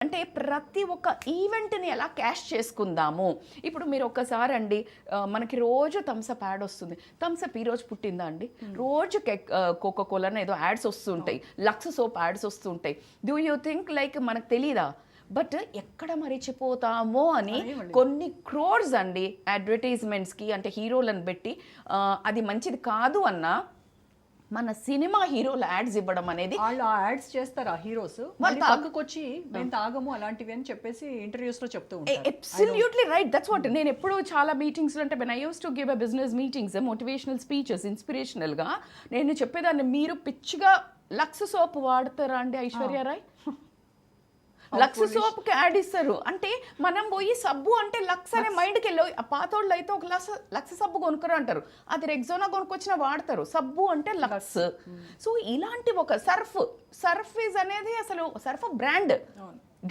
అంటే ప్రతి ఒక్క ఈవెంట్ని ఎలా క్యాష్ చేసుకుందాము. ఇప్పుడు మీరు ఒక్కసారి అండి మనకి రోజు థమ్సప్ యాడ్ వస్తుంది. థమ్సప్ ఈరోజు పుట్టిందా అండి? రోజు కోకో కోలానో ఏదో యాడ్స్ వస్తుంటాయి, లక్స్ సోప్ యాడ్స్ వస్తుంటాయి. డూ యూ థింక్ లైక్ మనకు తెలీదా? బట్ ఎక్కడ మరిచిపోతామో అని కొన్ని క్రోర్స్ అండి అడ్వర్టైజ్మెంట్స్కి, అంటే హీరోలను పెట్టి అది మంచిది కాదు అన్నా మన సినిమా హీరోలు యాడ్స్ ఇవ్వడం అనేది. వాళ్ళు ఆ యాడ్స్ చేస్తారు ఆ హీరోస్, వాళ్ళు పక్కకు వచ్చి మేము తాగము అలాంటివి అని చెప్పేసి ఇంటర్వ్యూస్ లో చెప్తూ ఉంటారు. Absolutely right, that's what. నేను ఎప్పుడు చాలా మీటింగ్స్ అంటే when I use to give a business meetings, motivational speeches, inspirational గా నేను చెప్పేదాన్ని, మీరు పిచ్చిగా లక్స్ సోప్ వాడతారా అండి ఐశ్వర్య రాయ్? లక్స్ సోప్కి యాడ్ ఇస్తారు. అంటే మనం పోయి సబ్బు అంటే లక్స్ అనే మైండ్కి వెళ్ళి, పాతోళ్ళు అయితే ఒక లక్స్ సబ్బు కొనుక్కరు అంటారు, అది రెగ్జోనా కొనుక్కొచ్చిన వాడతారు. సబ్బు అంటే లక్స్. సో ఇలాంటి ఒక సర్ఫ్ ఈజ్ అనేది అసలు సర్ఫ్ బ్రాండ్,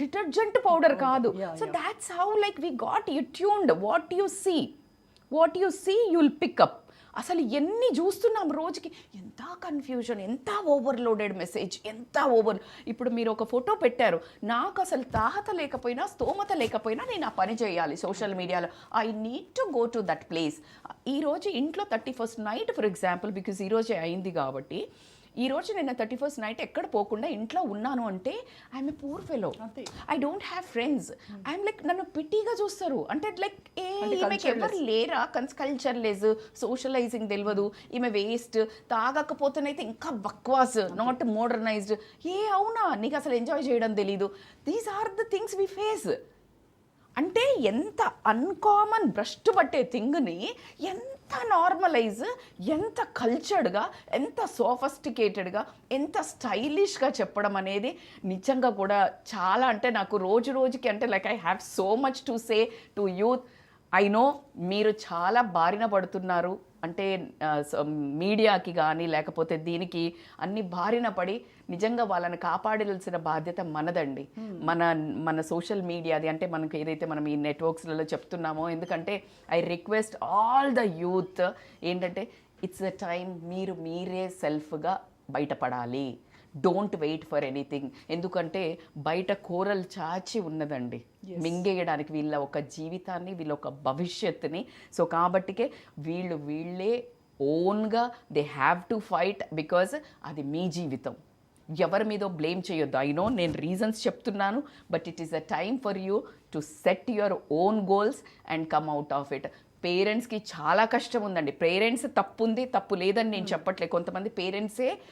డిటర్జెంట్ పౌడర్ కాదు. So that's how like we got you tuned. What you see you will pick up. అసలు ఎన్ని చూస్తున్నాం రోజుకి, ఎంత కన్ఫ్యూజన్, ఎంత ఓవర్లోడెడ్ మెసేజ్, ఎంత ఇప్పుడు మీరు ఒక ఫోటో పెట్టారు, నాకు అసలు తాహత లేకపోయినా స్తోమత లేకపోయినా నేను ఆ పని చేయాలి సోషల్ మీడియాలో. I need to go to that place. ఈరోజు ఇంట్లో 31st night for example, because ఈరోజే అయింది కాబట్టి, ఈరోజు నేను 31st నైట్ ఎక్కడ పోకుండా ఇంట్లో ఉన్నాను అంటే I'm a poor fellow. I don't have friends. I'm like, నన్ను పిటీగా చూస్తారు. అంటే లైక్ ఈమెకి ఎవరు లేరా, కల్చర్ లేదు, సోషలైజింగ్ తెలియదు, ఈమె వేస్ట్, తాగకపోతేనైతే ఇంకా బక్వాస్, నాట్ మోడర్నైజ్డ్. అవునా, నీకు అసలు ఎంజాయ్ చేయడం తెలీదు. These are the things we face. అంటే ఎంత అన్కామన్ భ్రష్టు పట్టే థింగ్ని ఎంత నార్మలైజ్, ఎంత కల్చర్డ్గా, ఎంత సోఫిస్టికేటెడ్గా, ఎంత స్టైలిష్గా చెప్పడం అనేది నిజంగా కూడా చాలా, అంటే నాకు రోజు రోజుకి అంటే like I have so much to say to youth. I know మీరు చాలా బారిన పడుతున్నారు, అంటే మీడియాకి కానీ లేకపోతే దీనికి అన్ని బారిన పడి నిజంగా వాళ్ళని కాపాడాల్సిన బాధ్యత మనదండి. మన సోషల్ మీడియాది, అంటే మనకి ఏదైతే మనం ఈ నెట్వర్క్స్లలో చెప్తున్నామో. ఎందుకంటే I request all the youth ఏంటంటే, ఇట్స్ ద టైం మీరే సెల్ఫ్గా బయటపడాలి. Don't wait for anything. ఎందుకంటే బయట కూరలు చాచి ఉన్నదండి మింగేయడానికి వీళ్ళ ఒక జీవితాన్ని, వీళ్ళ ఒక భవిష్యత్తుని. సో కాబట్టికే వీళ్ళే ఓన్గా they have to fight, because అది మీ జీవితం. ఎవరి మీదో బ్లేమ్ చేయొద్దు. ఐ నో నేను రీజన్స్ చెప్తున్నాను, but it is a time for you to set your own goals and come out of it. పేరెంట్స్కి చాలా కష్టం ఉందండి. పేరెంట్స్ తప్పు ఉంది, తప్పు లేదని నేను చెప్పట్లేదు. కొంతమంది పేరెంట్సే